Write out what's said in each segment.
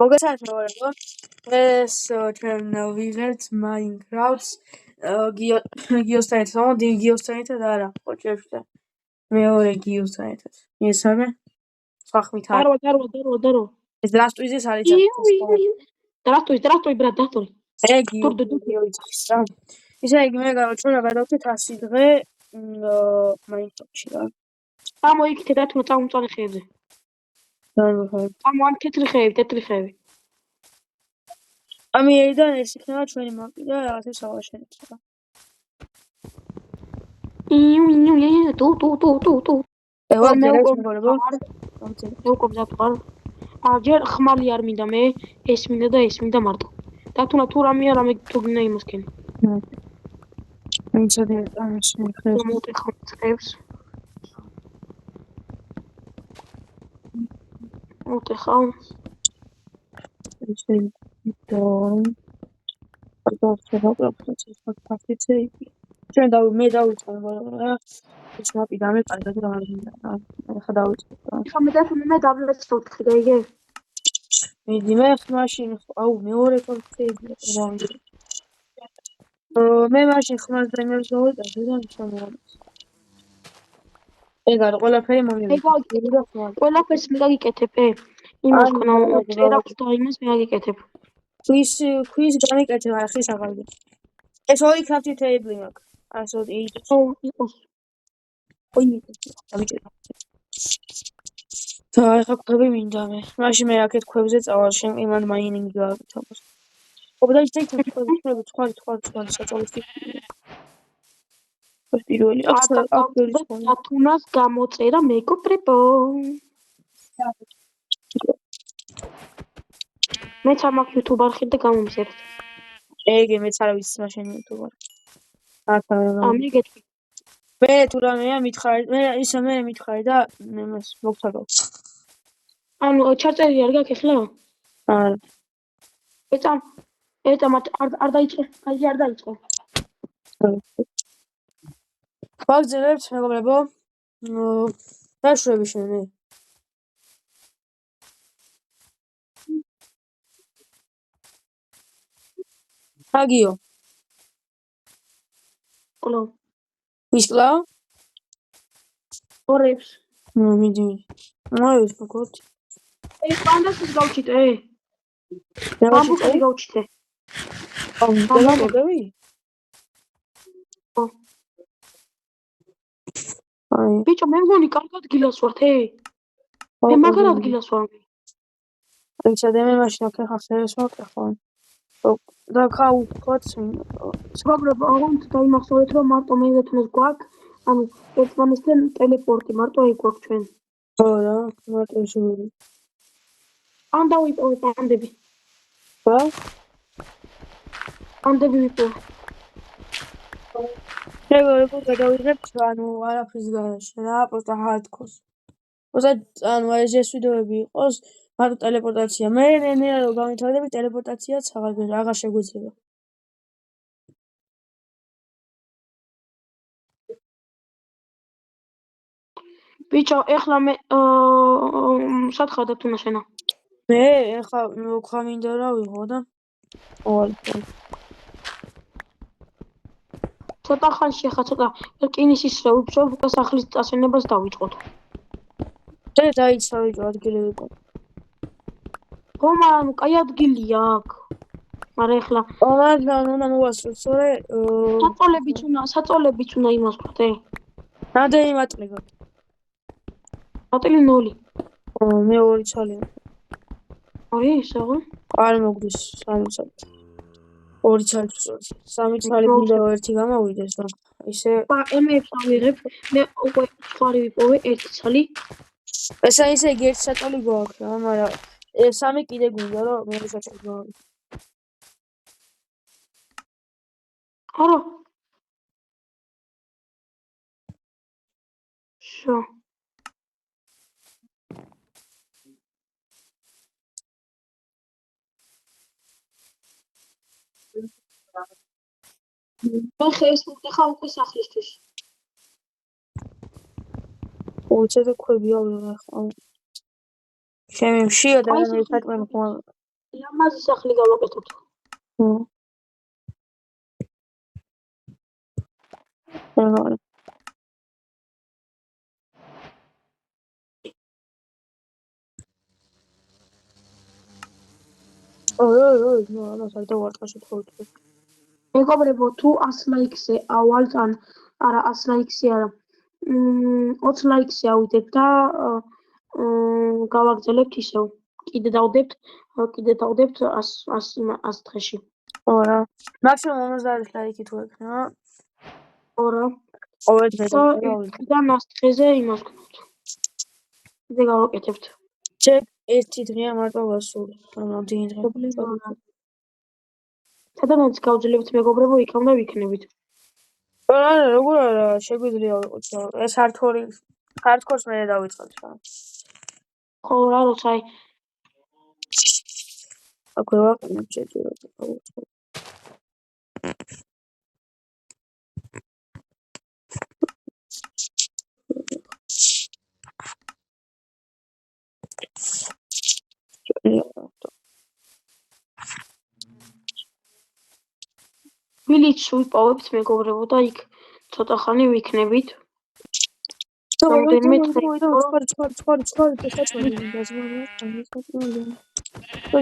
მოგესალმებით, ეს ჩვენ ვიღებთ Minecraft-ს გიოსთან ერთად, დი გიოსთან ერთად არა, ყოჩებში. მეორე გიოსთან ერთად. მიესალმე? სხვა ხმით არ. Даро. Здравствуйте, არის. Здравствуй, брат, здравствуй. გიოიცის რა. ისე იგი მე გავაჩვენა გადავწეთ 100 დღე Minecraft-ში რა. Გამოიქეთე და თუ წამომწარე ხეებზე. ამ თეთრი ხეები. ამიერიდან ეს იქნება ჩვენი მაპი და რაღაცა სავაშენებს რა. თუ. ევა მეგობრებო. ჯერ ხმალი არ მინდა მე, ეს მინდა მარტო. და თუ რამე რამე თუ გინდა იმასკენი. ინცოდი ამის ხერხს. მოტეხავს. მოტეხავ. ისე ჩვენ მე დავიწყე რა ეს მაპი დამეყარდა და არ მინდა ახლა დავიწყე მე დაბლეცოთ ხიდაიგე მიდი მე მაშინ მეორე კონცეფცია მე მაშინ ხმას დაიმერს გავიტანე და შემოვიდეს ეგ არ ყველაფერი მომივიდა ყველაფერს მე გაგიკეთებ იმას ქონა წერავს და იმას მე გაგიკეთებ ქვის გამიკეთებ არა ხის აღავდი ეს ორი crafting table მაქვს ასო იყოს და ახლა ქვები მინდა მე მაშინ მე აქეთ ქვებზე წავალ შენ იმან მაინინგი გავაკეთოს ობა და ისე ქვები სხვა საწოლისი პირველი აქ თუნას გამოწერა მეგობრებო მე თამაკ YouTube არხი და გამომწერეთ ეგე მეც არ ვიცი მაშინ YouTube ამიგეთქვი მე თუ რამეა მითხარი მე მითხარი და იმას მოგთაგავ ანუ ჩარტერი არ გაქვს ახლა არა ეცა არ დაიწყო ვაგზელებთ მეგობრებო დაშვები შენი აგიო ყოლო ისკლა ორებს მიდი მოიოს ფოქოთ პანდას გავჩიტე გავჩიტე მოგები ბიჭო მე მგონი კარგად გილასვართ მე მაგარად გილასვარ ეცადე მე მაშინ აქ ხახსენებს მოკეხო და ხაუხოთ მეგობრებო აღარ დაიმახსოვრეთ რომ მარტო მე გეთუნოს გვაქვს ანუ ერთმანეთთან ტელეპორტი მარტო ეგ გვაქვს ჩვენ ხო რა მარტო შევიდი ან დავიპოვე პანდები რა პანდები ვიპოვე მეგობრებო გადავიღებთ ანუ არაფრის გარშე რა პროსტა ჰარდკორს ანუ ეს ვიდეოები იყოს მარტო ტელეპორტაცია მე რომ გამithaldები ტელეპორტაციაც აღარ შეგვიძლია ბიჭო ეხლა მე სათხარ თუნა შენა მე ეხლა მოგხა მინდა რა ვიღო და ცოტა ხანში ხა ცოტა რკინის ის რა ვიფშობ და სახლის წასვენებას დავიწყოთ და დაიცა ვიჭო ადგილები ხომ ანუ კაი ადგილია აქ მაგრამ ეხლა უნდა მოვასწროთ სწორე საწოლებიც უნდა იმას ვხდე რამდენი მატლი გაქვს მატლი 0 მე 2 ცალი ორი ისაღო არ მოგდის 3 ცალი 2 ცალი 3 ცალი მინდა ერთი გამოვიდეს და ისე ემებს ავიღებ მე უკვე ხარი ვიპოვე 1 ცალი ესა ისე ერთი საწოლი გვაქვს რა მაგრამ 3 კიდე გვინდა რომ მე შეჭერ გავიგე არა შო ხე ეს ხა უკვე სახლისთვის უცე და ქვები ავიღე ხა შემიმშია და მე საჭმელი ხომ ლამაზი სახლი გავაკეთოთ. მეგობრებო, თუ 100 ლაიქზე ავალთ, არა 100 ლაიქზე არა, 20 ლაიქზე ავიდეთ და გავაგზავნებთ ისევ. კიდე დავდებთ 100 დღეში. ორა. მაქსიმუმ 50 ლაიქი თუ ექნება. ორა. ყოველ დღე და 100 დღეზე იმას ვქნათ. კიდე გავაკეთებთ. ჩეკ ერთი დღეა მარტო გასული. ანუ დინი დღე. სადაც გავძლებთ მეგობრებო, იქამდე ვიქნებით. არა, როგორ არა, შეგვიძლია ვიყოთ. ეს hardcore-ს მე დავიწყოთ რა. ხო, რა როცა აი აქვე ვაყენებ შეჭიროთ. ვილიც ვიპოვებთ მეგობრებო და იქ ცოტა ხანი ვიქნებით. რამდენიმე დღე.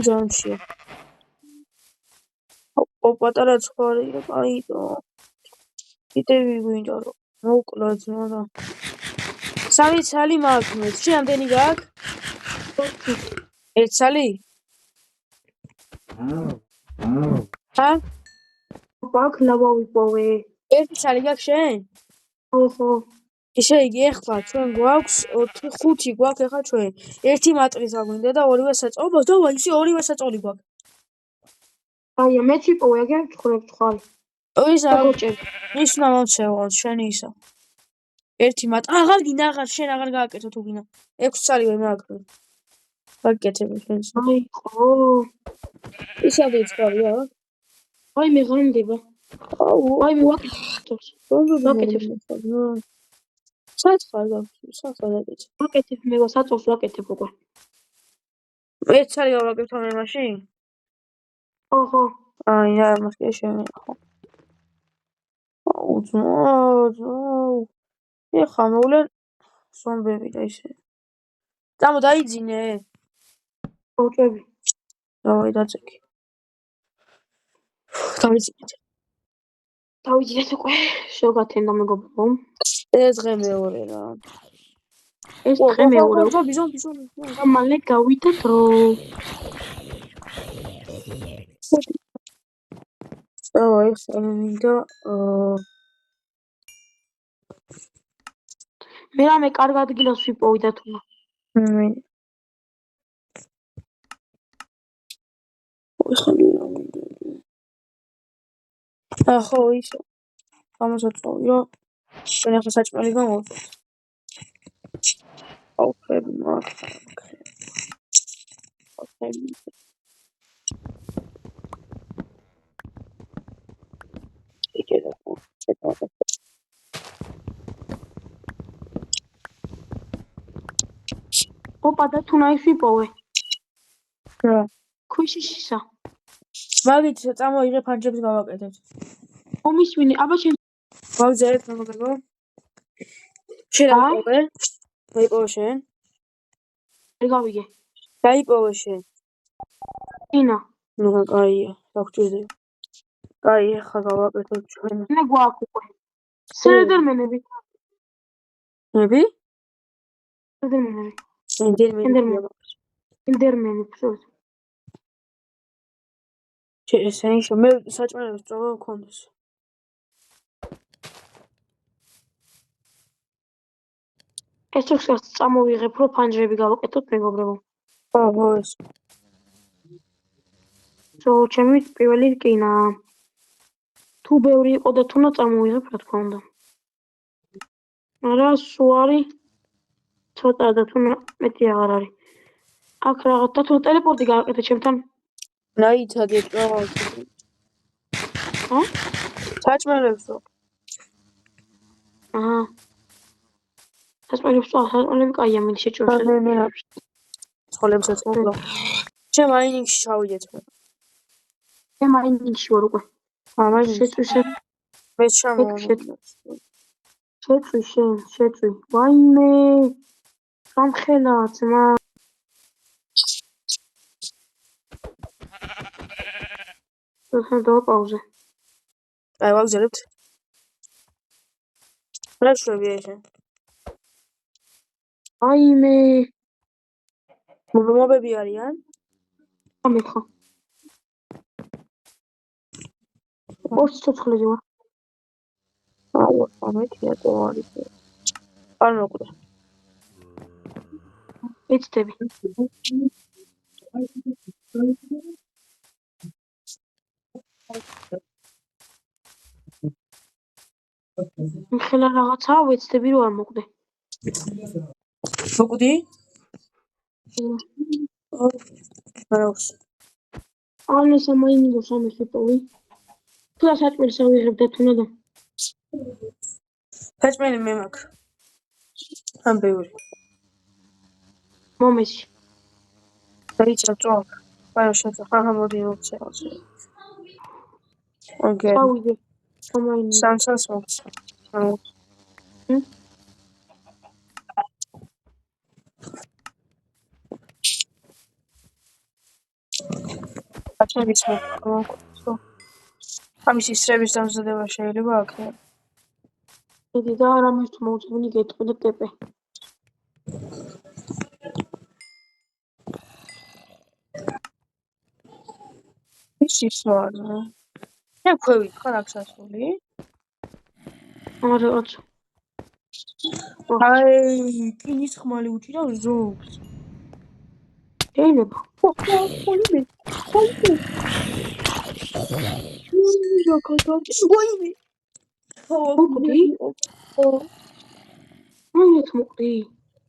ჯამშია. პატარა ცხვარი, აიდო. კიდე ვიგვინდა რომ მოკლათ, მაგრამ სამი ცალი მაქვს. შენ ამდენი გაქვს? ერთ ცალი? ბაქლა ვიპოვე. ერთი ცალი გაქვს შენ? ხო. ისე იგი ეხლა ჩვენ გვაქვს 4-5 გვაქვს ეხლა ჩვენ. ერთი მატრიცა გვინდა და ორივე საწოლი. დავა ისე ორივე საწოლი გვაქვს. აი, მეც ვიპოვე, აგერ ცხვარი. ის უნდა მომცევოთ შენი ისა. ერთი აღარ გინდა, შენ აღარ გააკეთო თუ გინდა. 6 ცალი ვერ მაქვს. გაკეთებ შენს. აი, ხო. ისა ვიცხარი რა. აი, მე ღამდება. აი, მე ვაკეთებ. საცხარ გაქვს, საცხარაკეთე. ვაკეთებ მე საწოლს ვაკეთებ უკვე. ერთ ცალი გავაკეთო მე მაშინ? ხო. აი, რა მასკე შემეხო. აუ, ეხა მოვლენ ზომბები და ისე. დამო დაიძინე. ოჭები. დავაი დაწეკი. დავიძინეთ უკვე. შეგათენდა მეგობრებო. ეს დღე მეორე რა. ეს დღე მეორე. ზომბი. მალე გავიდა დრო. დავაი ხამინდა მე რამე კარგ ადგილას ვიპოვიდა თუ. ხო ისო. გამოსაწოვი რომ შენ ახლა საჭმელი გამოვწევ. აუხები მაგ. ოპა და თუნაის ვიპოვე. რა? ქვიშიშისა. მაგით წამოიღე ფანჯებს გავაკეთებთ. ომისვინე, აბა შენ გავძერეთ მოგებო. შენ აიპოვე? დაიპოვე შენ? გავიგე. დაიპოვე შენ. ინა. ნუ კაია, დაგჭირდება. კაი, ახლა გავაკეთებ ჩვენ. მე გვაქვს უკვე. სენდერმენები. ნები? სენდერმენები. სენდერმენი. შესანიშნავ მე საჭმელებს წოვა მქონდეს. ეს უხსას წამოვიღებ რომ ფანჯრები გავაკეთოთ მეგობრებო. ხო ეს. ჩემი პირველი რკინა. თუ ბევრი იყო და თუნა წამოვიღებ რა თქმა უნდა. არა, სულ არის ცოტა და თუნა მეტი აღარ არის. აქ რაღაც და თუ ტელეპორტი გააკეთე ჩემთან. ნაითად ეწვა. საჭმელებს რო. აჰა. საჭმელები კაია, მე შეჭმელებს. ცხოველებს ეწყობლა. შენ მაინინგში ჩავიდეთ მე. მე მაინინგში ვარ უკვე. შეწვი მე ჩამოვარდი. შეწვი. ვაიმე. სამხელა ძმა. ახლა დავაპაუზე. აი ვაგზავნებთ. რა შვებია ეს? ვაიმე. მობები არიან? ამიხო. ოც ცოცხლები ვარ. აუ, ამეთია თუ არის. არ მოკვდა. ეცდები. ხელა რაღაცაა ვეცდები რომ არ მოკვდე. მოკვდი? აუს. ალე სამაინინგო სამეფიტოვი. თუ საჭმელს ავიღებ და თუნა და. საჭმელი მე მაქვს. ამ ბევრი. მომეში. დაიჭრა წვავ. ბაიოშეცა ხახა მოდი მოწევს. ოკეი. წავიდე. სამაინინგო. სამსას მოხს. აჩვენის მოხს. ამის ისრების დამზადება შეიძლება აქნე. ედი და რამე თუ მოუწევინი გეტყვი და ტეპე. ის ვარ. მე ქვევით ხარ აქ სასული? არა ოც. აი, კინის ხმალი უჭირავს ზობს. შეიძლება. ხოლმე. ვაიმე. მოკვდი? მაინც მოკვდი.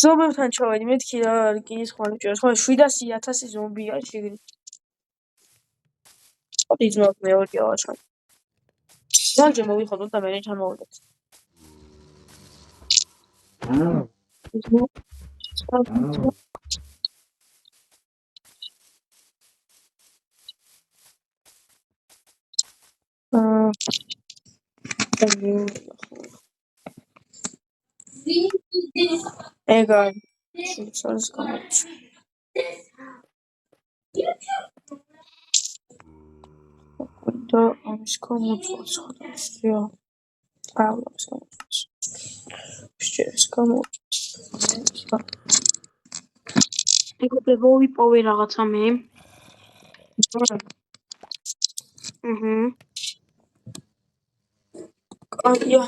ზომებთან ჩავედი, მეთქი რა არის კინის ხმალი უჭირავს. ხო 700.000 ზომბია შიგნით. ოდი ძმაკ მეორე ავაშა. ზანჯე მოვიხოთ და მე ჩამოვიდეთ. ეგარ შევცვალეს გამოჩ. და ამის გამოწვევს ხოთაშია. ავლებს გამოწვევს. შეეს გამოწვევს. ეგ ვიპოვე რაღაცა მე. კაია.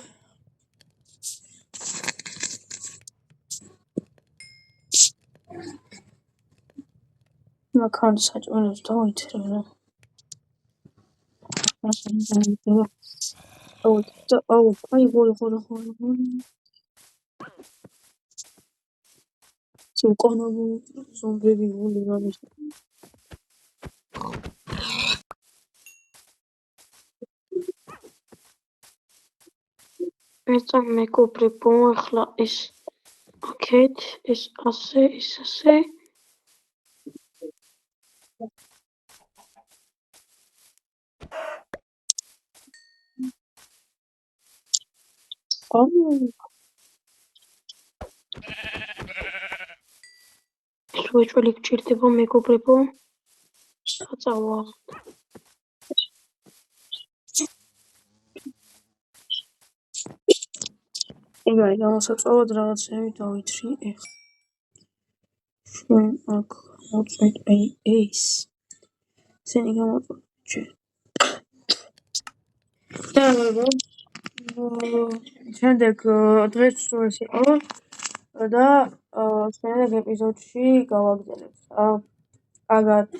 მაქან საჭმელს დავიწერე რა. აუ, აი ხოლო. სულკანო ზომბები ვული რამის. ეცა მეგობრებო, ახლა ეს აქეთ, ეს ასე. შეჭველი გჭირდება მეგობრებო. საწავა. ეგარი გამოსაწვევად რაღაცები დავითრი ეხლა. ჩვენ აქ მოწვეთ აი ეს. სენი გამოწვეთ ჩვენ. და შემდეგ დღეს ეს იყო და შემდეგ ეპიზოდში გავაგზავნებთ. აგათ